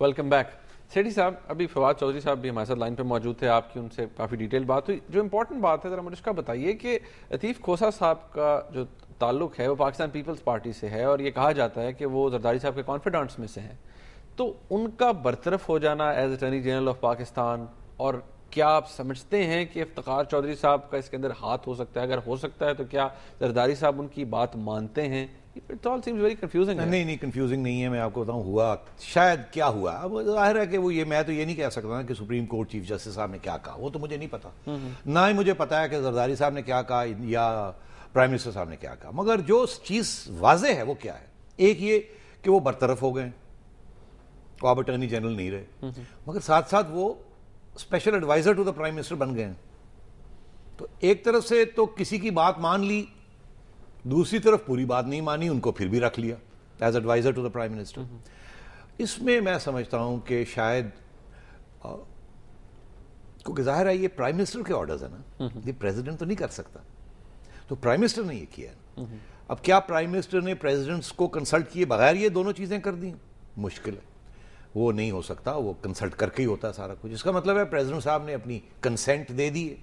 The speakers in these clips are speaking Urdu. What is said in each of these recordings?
Welcome back. سیٹھی صاحب, ابھی فواد چودھری صاحب بھی ہمارے ساتھ لائن پہ موجود تھے, آپ کی ان سے کافی ڈیٹیل بات ہوئی. جو امپورٹنٹ بات ہے ذرا مجھے اس کا بتائیے کہ لطیف کھوسہ صاحب کا جو تعلق ہے وہ پاکستان پیپلز پارٹی سے ہے, اور یہ کہا جاتا ہے کہ وہ زرداری صاحب کے کانفیڈنٹس میں سے ہیں. تو ان کا برطرف ہو جانا as attorney general of Pakistan, اور کیا آپ سمجھتے ہیں کہ افتخار چودھری صاحب کا اس کے اندر ہاتھ ہو سکتا ہے؟ اگر ہو سکتا ہے تو کیا زرداری صاحب ان کی بات مانتے ہیں؟ It all seems very confusing. نہیں کنفیوزنگ نہیں ہے. میں آپ کو بتاؤں ہوا شاید کیا ہوا. اب ظاہر ہے کہ وہ میں تو یہ نہیں کہہ سکتا نا کہ سپریم کورٹ چیف جسٹس صاحب نے کیا کہا, وہ تو مجھے نہیں پتا. نہ ہی مجھے پتا ہے کہ زرداری صاحب نے کیا کہا یا پرائم منسٹر صاحب نے کیا کہا. مگر جو چیز واضح ہے وہ کیا ہے, ایک یہ کہ وہ برطرف ہو گئے, وہ اب اٹارنی جنرل نہیں رہے, مگر ساتھ ساتھ وہ special adviser to the prime minister بن گئے ہیں. تو ایک طرف سے تو کسی کی بات مان لی, دوسری طرف پوری بات نہیں مانی, ان کو پھر بھی رکھ لیا as adviser to the prime minister. اس میں میں سمجھتا ہوں کہ شاید کیونکہ ظاہر ہے یہ پرائم منسٹر کے آرڈرز ہیں نا, یہ پریزیڈنٹ تو نہیں کر سکتا, تو پرائم منسٹر نے یہ کیا ہے. اب کیا پرائم منسٹر نے پریزیڈنٹس کو کنسلٹ کیے بغیر یہ دونوں چیزیں کر دیں؟ مشکل ہے, وہ نہیں ہو سکتا. وہ کنسلٹ کر کے ہی ہوتا ہے سارا کچھ. اس کا مطلب ہے پریزیڈنٹ صاحب نے اپنی کنسینٹ دے دی ہے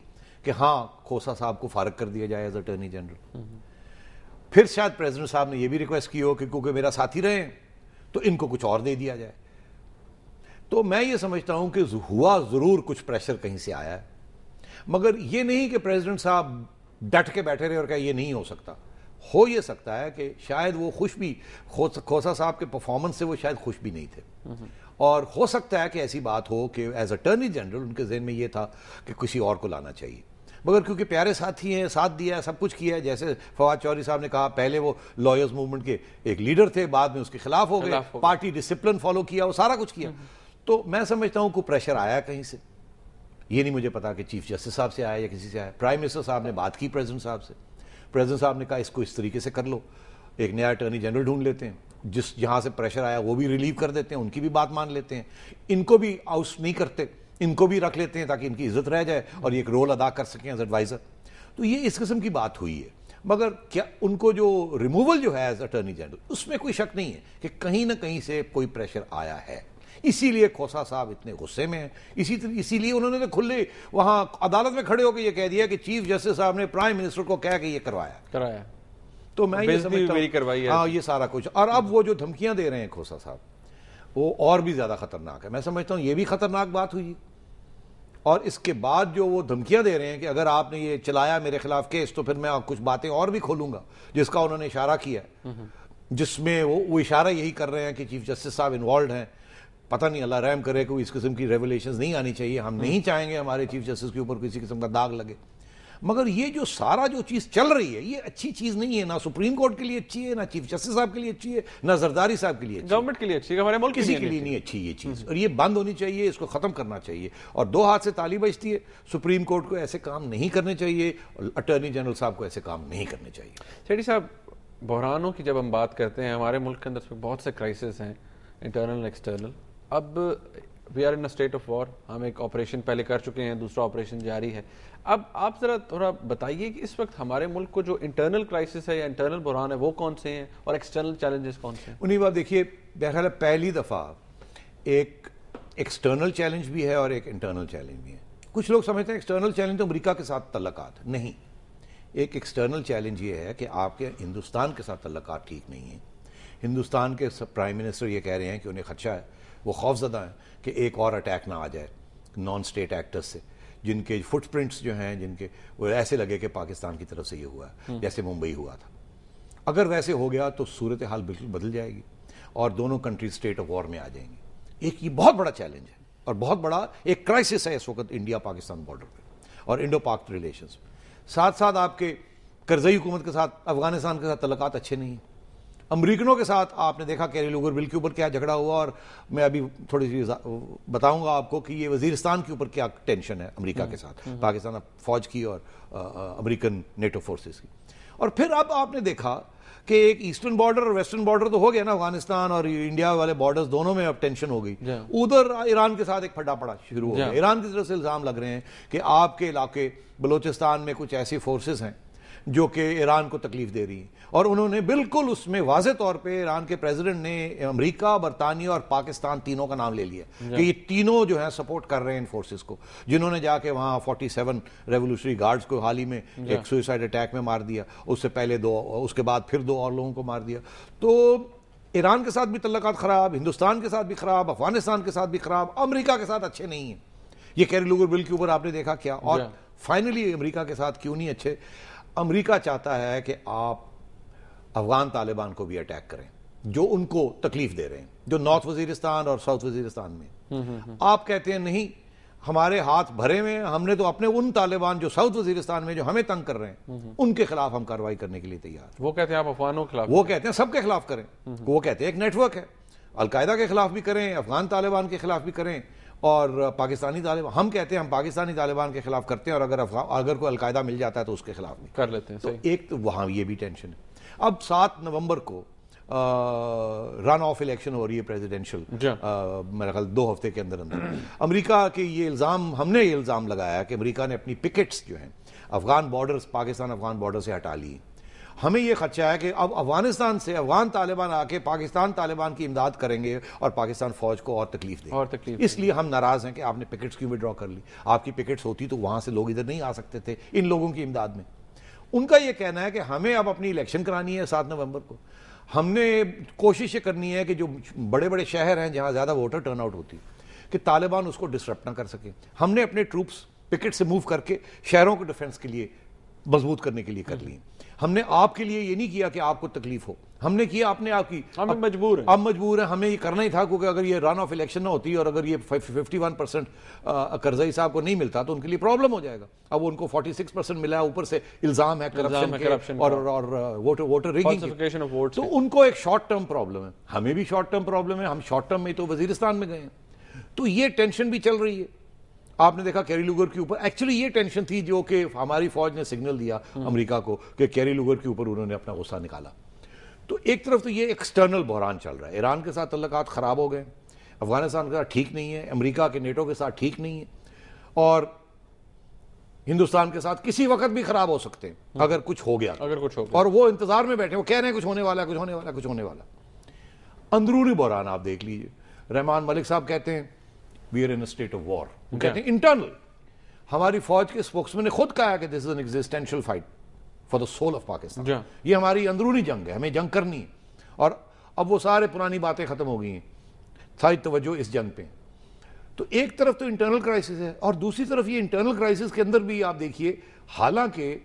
کہ ہاں کھوسہ صاحب کو فارغ کر دیا جائے ایز اٹارنی جنرل. پھر شاید پریزیڈنٹ صاحب نے یہ بھی ریکویسٹ کی ہو کہ کیونکہ میرا ساتھی رہے ہیں تو ان کو کچھ اور دے دیا جائے. تو میں یہ سمجھتا ہوں کہ ہوا ضرور کچھ پریشر کہیں سے آیا ہے, مگر یہ نہیں کہ پریزیڈنٹ صاحب ڈٹ کے بیٹھے رہے اور کہا یہ نہیں ہو سکتا. ہو یہ سکتا ہے کہ شاید وہ خوش بھی, کھوسہ صاحب کے پرفارمنس سے وہ شاید خوش بھی نہیں تھے, اور ہو سکتا ہے کہ ایسی بات ہو کہ ایز اٹارنی جنرل ان کے ذہن میں یہ تھا کہ کسی اور کو لانا چاہیے. مگر کیونکہ پیارے ساتھی ہیں, ساتھ دیا ہے, سب کچھ کیا ہے, جیسے فواد چودھری صاحب نے کہا پہلے وہ لائرز موومنٹ کے ایک لیڈر تھے, بعد میں اس کے خلاف ہو گئے, پارٹی ڈسپلن فالو کیا, وہ سارا کچھ کیا. تو میں سمجھتا ہوں کوئی پریشر آیا کہیں سے, یہ نہیں مجھے پتا کہ چیف جسٹس صاحب سے آیا یا کسی سے آیا. پرائم منسٹر صاحب نے بات کی پریزیڈنٹ صاحب سے, پریزیڈنٹ صاحب نے کہا اس کو اس طریقے سے کر لو, ایک نیا اٹارنی جنرل ڈھونڈ لیتے ہیں, جہاں سے پریشر آیا وہ بھی ریلیو کر دیتے ہیں, ان کی بھی بات مان لیتے ہیں, ان کو بھی آؤٹ نہیں کرتے, ان کو بھی رکھ لیتے ہیں تاکہ ان کی عزت رہ جائے اور یہ ایک رول ادا کر سکیں ایز ایڈوائزر. تو یہ اس قسم کی بات ہوئی ہے. مگر کیا ان کو جو ریموول جو ہے ایز اٹارنی جنرل, اس میں کوئی شک نہیں ہے کہ کہیں نہ کہیں سے کوئی پریشر آیا ہے. اسی لیے کھوسہ صاحب اتنے غصے میں ہیں, اسی لیے انہوں نے کھلے وہاں عدالت میں کھڑے ہو کے یہ کہہ دیا کہ چیف جسٹس صاحب نے پرائم منسٹر کو کہہ کہ یہ کروایا. تو میں یہ سمجھتا ہوں ہاں یہ سارا کچھ. اور اب وہ جو دھمکیاں دے رہے ہیں کھوسہ صاحب, وہ اور بھی زیادہ خطرناک ہے. میں سمجھتا ہوں یہ بھی خطرناک بات ہوئی, اور اس کے بعد جو وہ دھمکیاں دے رہے ہیں کہ اگر آپ نے یہ چلایا میرے خلاف کیس تو پھر میں کچھ باتیں اور بھی کھولوں گا, جس کا انہوں نے اشارہ کیا, جس میں وہ اشارہ یہی کر رہے ہیں کہ چیف جسٹس صاحب انوالوڈ ہیں. پتہ نہیں, اللہ رحم کرے کہ اس قسم کی ریولیشنز نہیں آنی چاہیے. ہم نہیں چاہیں گے ہمارے چیف جسٹس کے اوپر کسی قسم کا داغ لگے. مگر یہ جو سارا جو چیز چل رہی ہے یہ اچھی چیز نہیں ہے, نہ سپریم کورٹ کے لیے اچھی ہے, نہ چیف جسٹس صاحب کے لیے اچھی ہے, نہ زرداری صاحب کے لیے, گورنمنٹ کے لیے اچھی ہے, ہمارے ملک کسی کے لیے نہیں اچھی یہ چیز. اور یہ بند ہونی چاہیے, اس کو ختم کرنا چاہیے, اور دو ہاتھ سے تالی بجتی ہے. سپریم کورٹ کو ایسے کام نہیں کرنے چاہیے, اور اٹارنی جنرل صاحب کو ایسے کام نہیں کرنے چاہیے. سیٹھی صاحب, بحرانوں کی جب ہم بات کرتے ہیں, ہمارے ملک کے اندر بہت سے کرائسس ہیں, انٹرنل ایکسٹرنل. اب we are in state of war, ہم ایک آپریشن پہلے کر چکے ہیں, دوسرا آپریشن جاری ہے. اب آپ ذرا تھوڑا بتائیے کہ اس وقت ہمارے ملک کو جو انٹرنل کرائسس ہے یا انٹرنل بحران ہے وہ کون سے ہیں, اور ایکسٹرنل چیلنجز کون سے ہیں؟ انہیں بات دیکھیے, بہرحال پہلی دفعہ ایک ایکسٹرنل چیلنج بھی ہے اور ایک انٹرنل چیلنج بھی ہے. کچھ لوگ سمجھتے ہیں ایکسٹرنل چیلنج تو امریکہ کے ساتھ تعلقات, نہیں. ایک ایکسٹرنل چیلنج یہ ہے کہ آپ کے ہندوستان کے ساتھ تعلقات ٹھیک نہیں ہیں. ہندوستان کے پرائم منسٹر یہ کہہ رہے ہیں کہ انہیں خدشہ ہے, وہ خوفزدہ ہیں کہ ایک اور اٹیک نہ آ جائے نان اسٹیٹ ایکٹرز سے, جن کے فٹ پرنٹس جو ہیں, جن کے وہ ایسے لگے کہ پاکستان کی طرف سے یہ ہوا ہے, جیسے ممبئی ہوا تھا. اگر ویسے ہو گیا تو صورتحال بالکل بدل جائے گی اور دونوں کنٹریز اسٹیٹ آف وار میں آ جائیں گی. ایک یہ بہت بڑا چیلنج ہے اور بہت بڑا ایک کرائسس ہے اس وقت انڈیا پاکستان بارڈر پہ اور انڈو پاک ریلیشنز. ساتھ ساتھ آپ کے کرزئی حکومت کے ساتھ افغانستان کے ساتھ تعلقات اچھے نہیں ہیں. امریکنوں کے ساتھ آپ نے دیکھا کیری لوگر بل کے اوپر کیا جھگڑا ہوا, اور میں ابھی تھوڑی سی بتاؤں گا آپ کو کہ یہ وزیرستان کے اوپر کیا ٹینشن ہے امریکہ کے ساتھ, پاکستان فوج کی اور امریکن نیٹو فورسز کی. اور پھر اب آپ نے دیکھا کہ ایک ایسٹرن بارڈر اور ویسٹرن بارڈر تو ہو گیا نا, افغانستان اور انڈیا والے بارڈرز دونوں میں اب ٹینشن ہو گئی. ادھر ایران کے ساتھ ایک پھڈا پڑا شروع ہو گیا. ایران کی طرف سے الزام لگ رہے ہیں کہ آپ کے علاقے بلوچستان میں کچھ ایسی فورسز ہیں جو کہ ایران کو تکلیف دے رہی ہیں، اور انہوں نے بالکل اس میں واضح طور پہ ایران کے پریزیڈنٹ نے امریکہ، برطانیہ اور پاکستان تینوں کا نام لے لیا کہ یہ تینوں جو ہیں سپورٹ کر رہے ہیں ان فورسز کو، جنہوں نے جا کے وہاں 47 ریولوشنری گارڈز کو حال ہی میں ایک سوئسائڈ اٹیک میں مار دیا، اس سے پہلے 2، اس کے بعد پھر 2 اور لوگوں کو مار دیا۔ تو ایران کے ساتھ بھی تعلقات خراب، ہندوستان کے ساتھ بھی خراب، افغانستان کے ساتھ بھی خراب، امریکہ کے ساتھ اچھے نہیں ہیں۔ یہ کیری لوگر بل کے اوپر آپ نے دیکھا کیا، اور فائنلی امریکہ کے ساتھ کیوں نہیں اچھے؟ امریکہ چاہتا ہے کہ آپ افغان طالبان کو بھی اٹیک کریں جو ان کو تکلیف دے رہے ہیں، جو نارتھ وزیرستان اور ساؤتھ وزیرستان میں۔ آپ کہتے ہیں نہیں، ہمارے ہاتھ بھرے ہوئے ہیں، ہم نے تو اپنے ان طالبان جو ساؤتھ وزیرستان میں جو ہمیں تنگ کر رہے ہیں ان کے خلاف ہم کارروائی کرنے کے لیے تیار۔ وہ کہتے ہیں آپ افغانوں کے خلاف، وہ کہتے ہیں سب کے خلاف کریں، وہ کہتے ہیں ایک نیٹ ورک ہے، القاعدہ کے خلاف بھی کریں، افغان طالبان کے خلاف بھی کریں، اور پاکستانی طالبان، ہم کہتے ہیں ہم پاکستانی طالبان کے خلاف کرتے ہیں، اور اگر کوئی القاعدہ مل جاتا ہے تو اس کے خلاف بھی کر لیتے ہیں۔ تو ایک تو وہاں یہ بھی ٹینشن ہے۔ اب 7 نومبر کو رن آف الیکشن ہو رہی ہے پریزیڈینشل، میرا خیال 2 ہفتے کے اندر اندر۔ امریکہ کے یہ الزام، ہم نے یہ الزام لگایا کہ امریکہ نے اپنی پکٹس جو ہیں افغان بارڈرز، پاکستان افغان بارڈر سے ہٹا لی۔ ہمیں یہ خدشہ ہے کہ اب افغانستان سے افغان طالبان آ کے پاکستان طالبان کی امداد کریں گے اور پاکستان فوج کو اور تکلیف دیں گے، اس لیے ہم ناراض ہیں کہ آپ نے پکٹس کیوں وڈرا کر لی۔ آپ کی پکٹس ہوتی تو وہاں سے لوگ ادھر نہیں آ سکتے تھے ان لوگوں کی امداد میں۔ ان کا یہ کہنا ہے کہ ہمیں اب اپنی الیکشن کرانی ہے 7 نومبر کو، ہم نے کوشش یہ کرنی ہے کہ جو بڑے بڑے شہر ہیں جہاں زیادہ ووٹر ٹرن آؤٹ ہوتی کہ طالبان اس کو ڈسٹرپٹ نہ کر سکے۔ ہم نے اپنے ٹروپس پکٹ سے موو کر کے شہروں کو ڈیفنس کے لیے مضبوط کرنے کے لیے کر لی۔ ہم نے آپ کے لیے یہ نہیں کیا کہ آپ کو تکلیف ہو، ہم نے کیا اپنے آپ کی، ہم مجبور ہیں، اب مجبور ہیں، ہمیں یہ کرنا ہی تھا، کیونکہ اگر یہ رن آف الیکشن نہ ہوتی اور اگر یہ 51% کرزئی صاحب کو نہیں ملتا تو ان کے لیے پرابلم ہو جائے گا۔ اب ان کو 46% ملا ہے، اوپر سے الزام ہے کرپشن اور ووٹر ریگنگ کے، تو ان کو ایک شارٹ ٹرم پرابلم ہے، ہمیں بھی شارٹ ٹرم پرابلم ہے، ہم شارٹ ٹرم میں تو وزیرستان میں گئے ہیں، تو یہ ٹینشن بھی چل رہی ہے۔ آپ نے دیکھا کیری لوگر کے اوپر، ایکچولی یہ ٹینشن تھی جو کہ ہماری فوج نے سگنل دیا امریکہ کو کہ کیری لوگر کے اوپر انہوں نے اپنا غصہ نکالا۔ تو ایک طرف تو یہ ایکسٹرنل بحران چل رہا ہے، ایران کے ساتھ تعلقات خراب ہو گئے، افغانستان کے ساتھ ٹھیک نہیں ہے، امریکہ کے نیٹو کے ساتھ ٹھیک نہیں ہے، اور ہندوستان کے ساتھ کسی وقت بھی خراب ہو سکتے ہیں اگر کچھ ہو گیا، اور وہ انتظار میں بیٹھے، وہ کہہ رہے ہیں کچھ ہونے والا ہے، کچھ ہونے والا ہے، کچھ ہونے والا ہے۔ اندرونی بحران آپ دیکھ لیجئے، رحمان ملک صاحب کہتے ہیں we are in a state of war, کہتے ہیں انٹرنل۔ ہماری فوج کے اسپوکسمین نے خود کہا کہ this is an existential fight for the soul of Pakistan, یہ ہماری اندرونی جنگ ہے، ہمیں جنگ کرنی ہے، اور اب وہ سارے پرانی باتیں ختم ہو گئی ہیں، ساری توجہ اس جنگ پہ۔ تو ایک طرف تو انٹرنل کرائسس ہے، اور دوسری طرف یہ انٹرنل کرائسس کے اندر بھی آپ دیکھیے، حالانکہ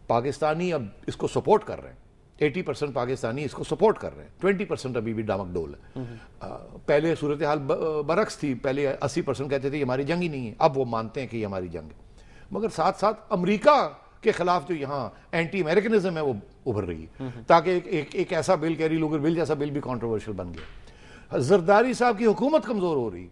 پاکستانی اب اس کو سپورٹ کر رہے ہیں، 80% پاکستانی اس کو سپورٹ کر رہے ہیں، 20% ابھی بھی ڈامک ڈول ہے۔ پہلے صورتحال برعکس تھی، پہلے 80% کہتے تھے یہ ہماری جنگ ہی نہیں ہے، اب وہ مانتے ہیں کہ یہ ہماری جنگ ہے، مگر ساتھ ساتھ امریکہ کے خلاف جو یہاں اینٹی امریکنزم ہے وہ ابھر رہی ہے، تاکہ ایک ایسا بل، کیری لوگر بل جیسا بل بھی کنٹروورشل بن گیا۔ زرداری صاحب کی حکومت کمزور ہو رہی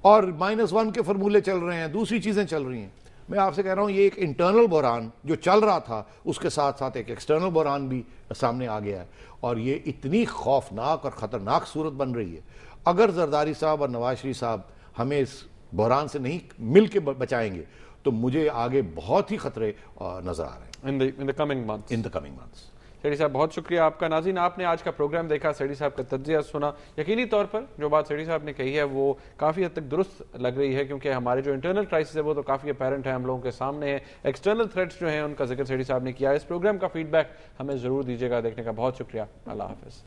اور -1 کے فرمولے چل رہے ہیں، دوسری چیزیں چل رہی ہیں۔ میں آپ سے کہہ رہا ہوں یہ ایک انٹرنل بحران جو چل رہا تھا، اس کے ساتھ ساتھ ایک ایکسٹرنل بحران بھی سامنے آ گیا ہے، اور یہ اتنی خوفناک اور خطرناک صورت بن رہی ہے۔ اگر زرداری صاحب اور نواز شریف صاحب ہمیں اس بحران سے نہیں مل کے بچائیں گے تو مجھے آگے بہت ہی خطرے نظر آ رہے ہیں in the coming months. Sethi صاحب بہت شکریہ آپ کا۔ ناظرین، آپ نے آج کا پروگرام دیکھا، سیٹھی صاحب کا تجزیہ سنا۔ یقینی طور پر جو بات سیٹھی صاحب نے کہی ہے وہ کافی حد تک درست لگ رہی ہے، کیونکہ ہمارے جو انٹرنل کرائسس ہے وہ تو کافی اپیرنٹ ہے، ہم لوگوں کے سامنے ہے۔ ایکسٹرنل تھریٹس جو ہیں ان کا ذکر سیٹھی صاحب نے کیا۔ اس پروگرام کا فیڈ بیک ہمیں ضرور دیجیے گا۔ دیکھنے کا بہت شکریہ۔ اللہ حافظ۔